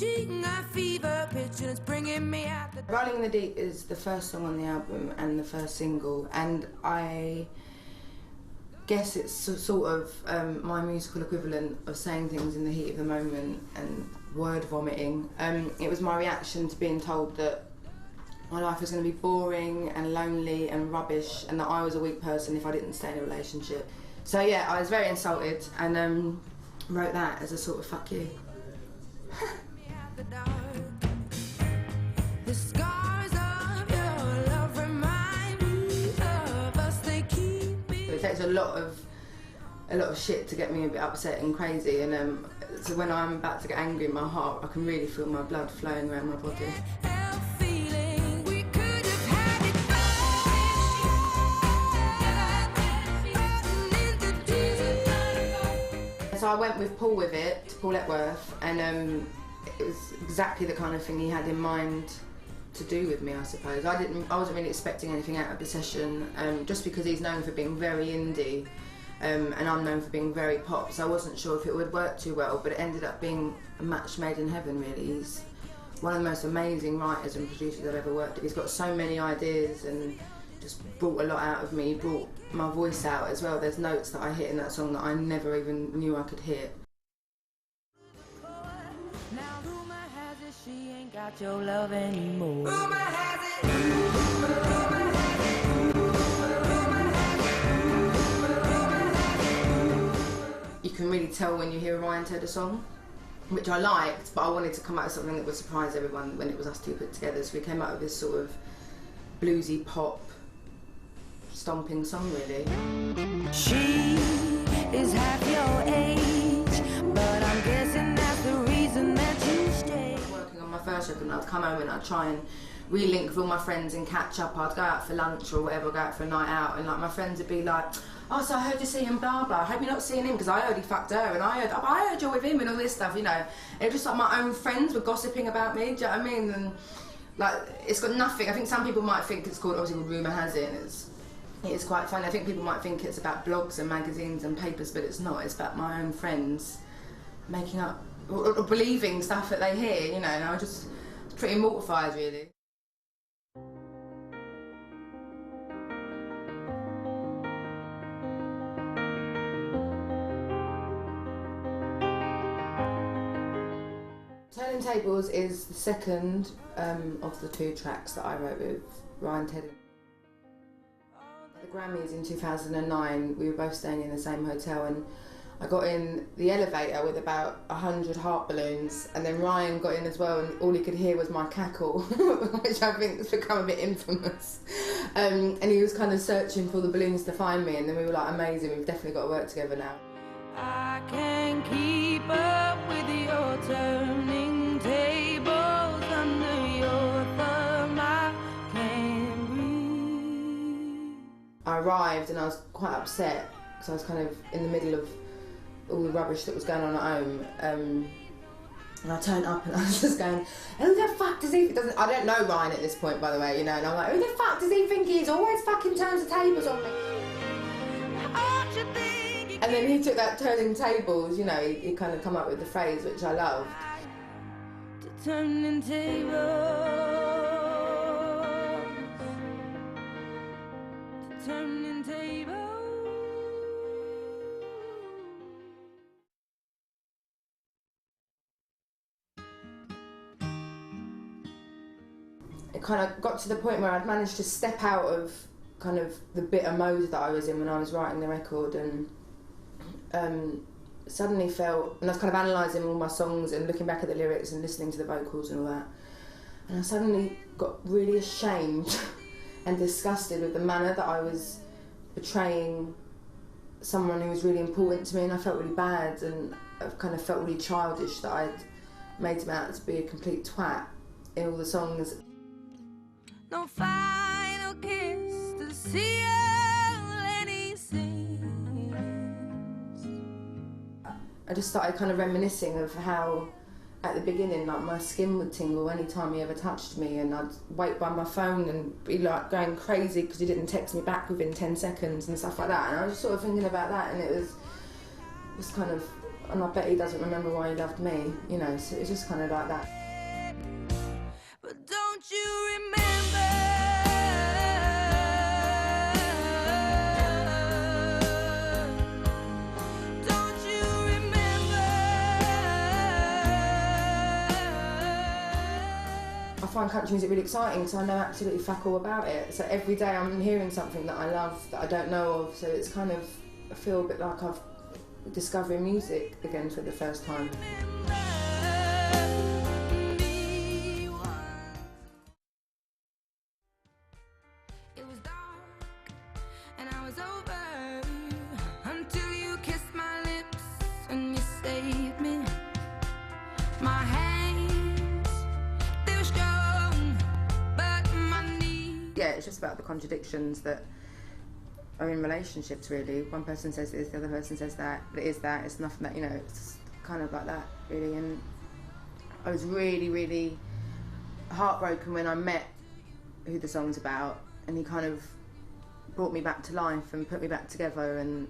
reaching a fever pitch and it's bringing me out the... Rolling in the Deep is the first song on the album and the first single, and I guess it's sort of my musical equivalent of saying things in the heat of the moment and word vomiting. It was my reaction to being told that my life was going to be boring and lonely and rubbish, and that I was a weak person if I didn't stay in a relationship. So yeah, I was very insulted and wrote that as a sort of fuck you. It takes a lot of shit to get me a bit upset and crazy, and so when I'm about to get angry in my heart, I can really feel my blood flowing around my body. So I went with Paul with it, Paul Epworth, and it was exactly the kind of thing he had in mind to do with me, I suppose. I wasn't really expecting anything out of the session, just because he's known for being very indie, and I'm known for being very pop, so I wasn't sure if it would work too well, but it ended up being a match made in heaven, really. He's one of the most amazing writers and producers I've ever worked with. He's got so many ideas and just brought a lot out of me, brought my voice out as well. There's notes that I hit in that song that I never even knew I could hit. Now rumor has it she ain't got your love anymore. Rumor has it. You can really tell when you hear a Ryan Tedder song, which I liked, but I wanted to come out with something that would surprise everyone when it was us two put together. So we came out with this sort of bluesy pop stomping song, really. She is half your age, but I'm guessing that's the reason that you stay. Working on my first record, and I'd come home and I'd try and re-link with all my friends and catch up. I'd go out for lunch or whatever, go out for a night out, and like my friends would be like, oh, so I heard you're seeing blah blah, I hope you're not seeing him because I heard he fucked her, and I heard you're with him and all this stuff, you know. And it was just like my own friends were gossiping about me, do you know what I mean? And like, it's got nothing, I think some people might think it's called, obviously, rumour has it, and it's quite funny. I think people might think it's about blogs and magazines and papers, but it's not. It's about my own friends making up or believing stuff that they hear, you know, and I was just pretty mortified, really. Turning Tables is the second of the two tracks that I wrote with Ryan Tedder. The Grammys in 2009, we were both staying in the same hotel, and I got in the elevator with about 100 heart balloons, and then Ryan got in as well, and all he could hear was my cackle, which I think has become a bit infamous. And he was kind of searching for the balloons to find me, and then we were like, amazing, we've definitely got to work together now. I can keep up with your turning tables under your thumb. I can't breathe. I arrived and I was quite upset because I was kind of in the middle of all the rubbish that was going on at home. And I turned up and I was just going, who the fuck does he... I don't know Ryan at this point, by the way, you know, and I'm like, who the fuck does he think he is? Always fucking turns the tables on me. And then he took that turning tables, you know, he kind of come up with the phrase, which I loved. Turning tables. Turning tables. It kind of got to the point where I'd managed to step out of kind of the bitter mode that I was in when I was writing the record, and suddenly felt, and I was kind of analysing all my songs and looking back at the lyrics and listening to the vocals and all that, and I suddenly got really ashamed and disgusted with the manner that I was betraying someone who was really important to me, and I felt really bad, and I kind of felt really childish that I'd made him out to be a complete twat in all the songs. No final kiss to seal any sins. I just started kind of reminiscing of how at the beginning, like, my skin would tingle any time he ever touched me, and I'd wait by my phone and be like going crazy because he didn't text me back within 10 seconds and stuff like that, and I was just sort of thinking about that, and it was kind of and I bet he doesn't remember why he loved me, you know, so it's just kind of like that. But don't you remember? Don't you remember? I find country music really exciting because I know absolutely fuck all about it. So every day I'm hearing something that I love that I don't know of. So it's kind of, I feel a bit like I've discovering music again for the first time. It was dark and I was over until you kissed my lips and you saved me. My hands, they were strong, but my knees. Yeah, it's just about the contradictions that are in relationships, really. One person says this, the other person says that, but it is that, it's nothing that, you know, it's kind of like that, really. And I was really, really heartbroken when I met who the song's about, and he kind of brought me back to life and put me back together, and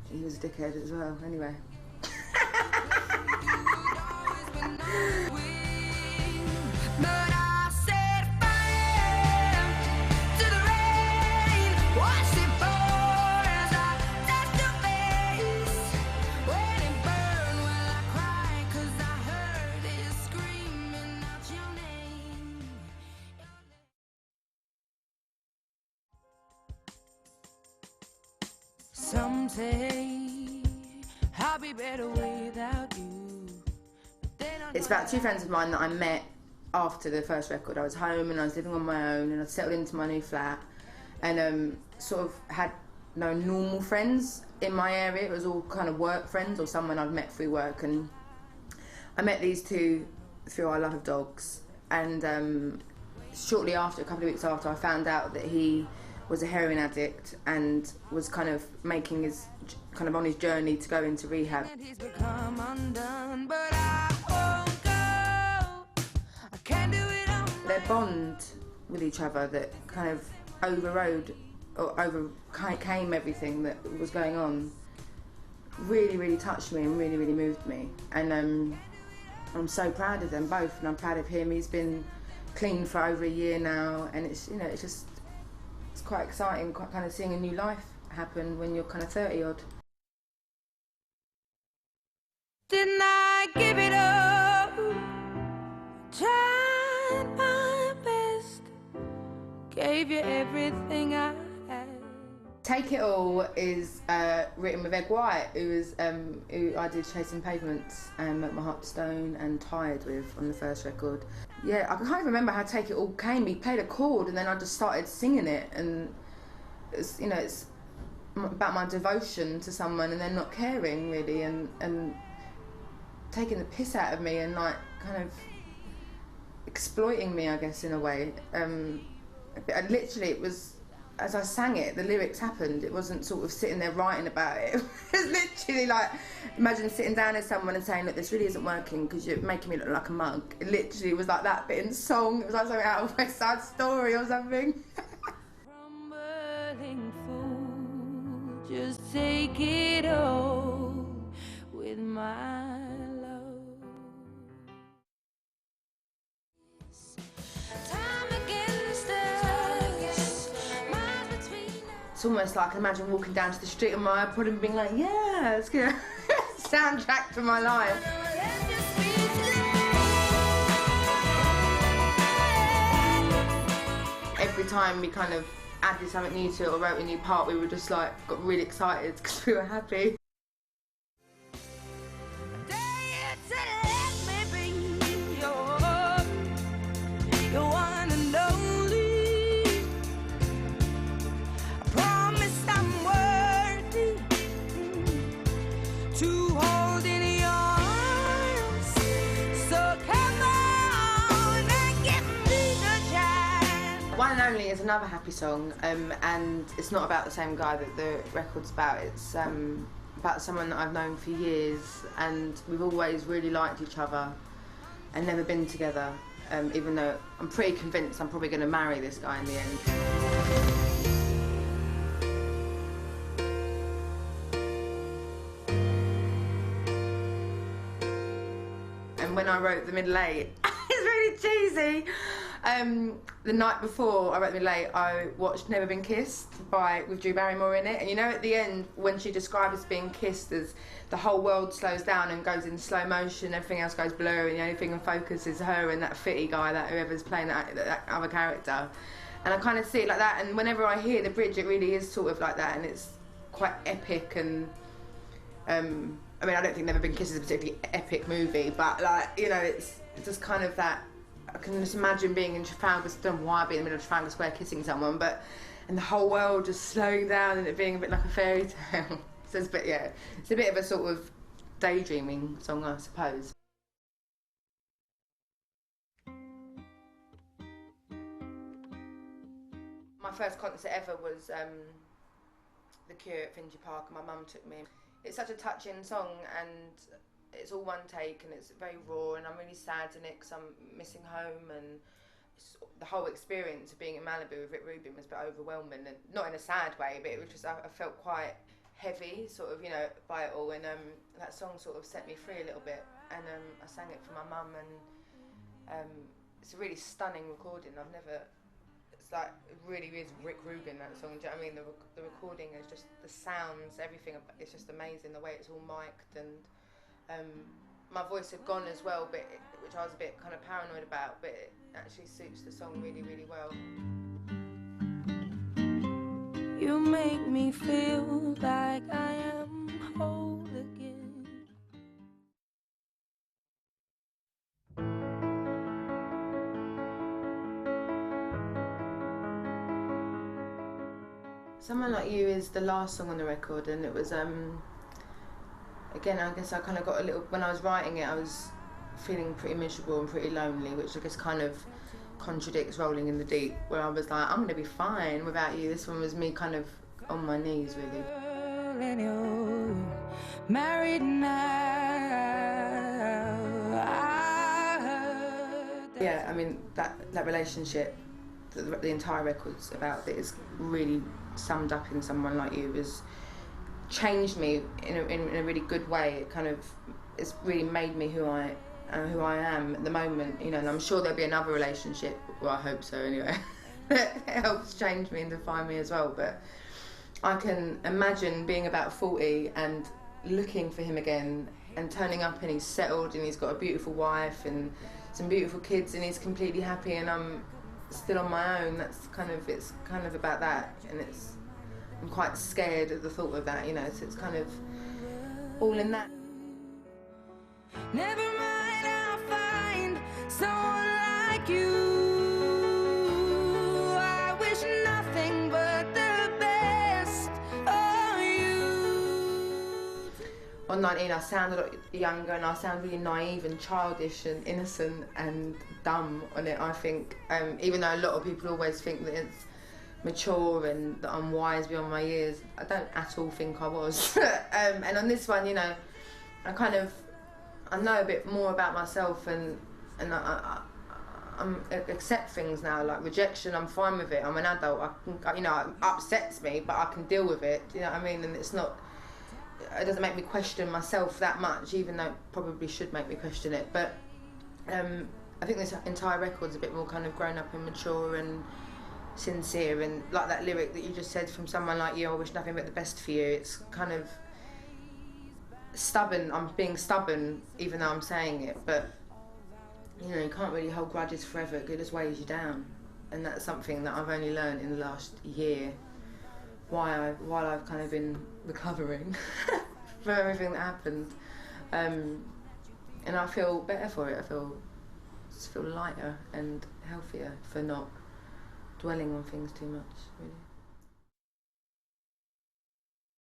he was a dickhead as well, anyway. Some say I'll be better without you. It's about two friends of mine that I met after the first record. I was home and I was living on my own, and I'd settled into my new flat, and sort of had no normal friends in my area. It was all kind of work friends or someone I'd met through work, and I met these two through our love of dogs. And shortly after, a couple of weeks after, I found out that he was a heroin addict and was kind of making his, kind of on his journey to go into rehab. And he's become undone, but I won't go. I can't do it on Their bond with each other that kind of overrode or overcame everything that was going on really, really touched me and really, really moved me. And I'm so proud of them both, and I'm proud of him. He's been clean for over a year now, and it's, you know, it's just, it's quite exciting, quite kind of seeing a new life happen when you're kind of 30 odd. Didn't I give it up? Tried my best, gave you everything I had. Take It All is written with Ed White, who I did Chasing Pavements and Make My Heart Stone and Tired with on the first record. Yeah, I can't remember how Take It All came. He played a chord and then I just started singing it, and it's, you know, it's about my devotion to someone and then not caring really, and taking the piss out of me and like kind of exploiting me, I guess, in a way. And literally, it was, as I sang it, the lyrics happened. It wasn't sort of sitting there writing about it. It was literally like, imagine sitting down with someone and saying, look, this really isn't working because you're making me look like a mug. It literally was like that, but in song. It was like something out of West Side Story or something. Crumbling fool, just take it all with my love. Time against us, miles between us. It's almost like, imagine walking down to the street on my iPod and being like, yeah, it's good. Soundtrack to my life. Every time we kind of added something new to it or wrote a new part, we were just like, got really excited because we were happy. One and Only is another happy song, and it's not about the same guy that the record's about. It's about someone that I've known for years, and we've always really liked each other and never been together, even though I'm pretty convinced I'm probably going to marry this guy in the end. I wrote them in late. It's really cheesy. The night before I wrote them in late, I watched Never Been Kissed with Drew Barrymore in it, and you know at the end when she describes being kissed as the whole world slows down and goes in slow motion, everything else goes blurry, and the only thing in focus is her and that Fitty guy, that whoever's playing that other character. And I kind of see it like that, and whenever I hear the bridge, it really is sort of like that, and it's quite epic. And I mean, I don't think Never Been Kissed is a particularly epic movie, but like, you know, it's just kind of that. I can just imagine being in Trafalgar, I don't know why I'd be in the middle of Trafalgar Square kissing someone, and the whole world just slowing down and it being a bit like a fairy tale. So it's a bit of a sort of daydreaming song, I suppose. My first concert ever was The Cure at Finchley Park, and my mum took me. It's such a touching song, and it's all one take, and it's very raw, and I'm really sad in it because I'm missing home, and the whole experience of being in Malibu with Rick Rubin was a bit overwhelming, and not in a sad way, but it was just, I felt quite heavy, sort of, you know, by it all, and that song sort of set me free a little bit, and I sang it for my mum, and it's a really stunning recording. It's like, it really is Rick Rubin, that song. Do you know what I mean? The recording is just, the sounds, everything, it's just amazing, the way it's all mic'd, and my voice had gone as well, which I was a bit kind of paranoid about, but it actually suits the song really, really well. You make me feel like I am whole again. Someone Like You is the last song on the record, and it was, again, I guess I kind of got a little, when I was writing it, I was feeling pretty miserable and pretty lonely, which I guess kind of contradicts Rolling in the Deep, where I was like, I'm going to be fine without you. This one was me kind of on my knees, really. And you're married now. Yeah, I mean, that relationship, the entire record's about, that is really summed up in Someone Like You, has changed me in a really good way. It kind of, it's really made me who I am at the moment, you know, and I'm sure there'll be another relationship, well, I hope so anyway, that helps change me and define me as well. But I can imagine being about 40 and looking for him again and turning up, and he's settled and he's got a beautiful wife and some beautiful kids and he's completely happy, and I'm still on my own. It's kind of about that, and I'm quite scared at the thought of that, you know, so it's kind of all in that. Never mind, I'll find someone like you. I wish nothing but the best for you. On 19, I sound a lot younger, and I sound really naive and childish and innocent and dumb on it, I think. Even though a lot of people always think that it's mature and that I'm wise beyond my years, I don't at all think I was. And on this one, you know, I know a bit more about myself, and I accept things now, like rejection. I'm fine with it. I'm an adult. You know, it upsets me, but I can deal with it. You know what I mean? And it doesn't make me question myself that much, even though it probably should make me question it. But I think this entire record's a bit more kind of grown up and mature and sincere, and like that lyric that you just said from Someone Like You, I wish nothing but the best for you. It's kind of stubborn. I'm being stubborn even though I'm saying it, but you know, you can't really hold grudges forever. It just weighs you down, and that's something that I've only learned in the last year, while I've kind of been recovering from everything that happened, and I feel better for it. I just feel lighter and healthier for not dwelling on things too much, really.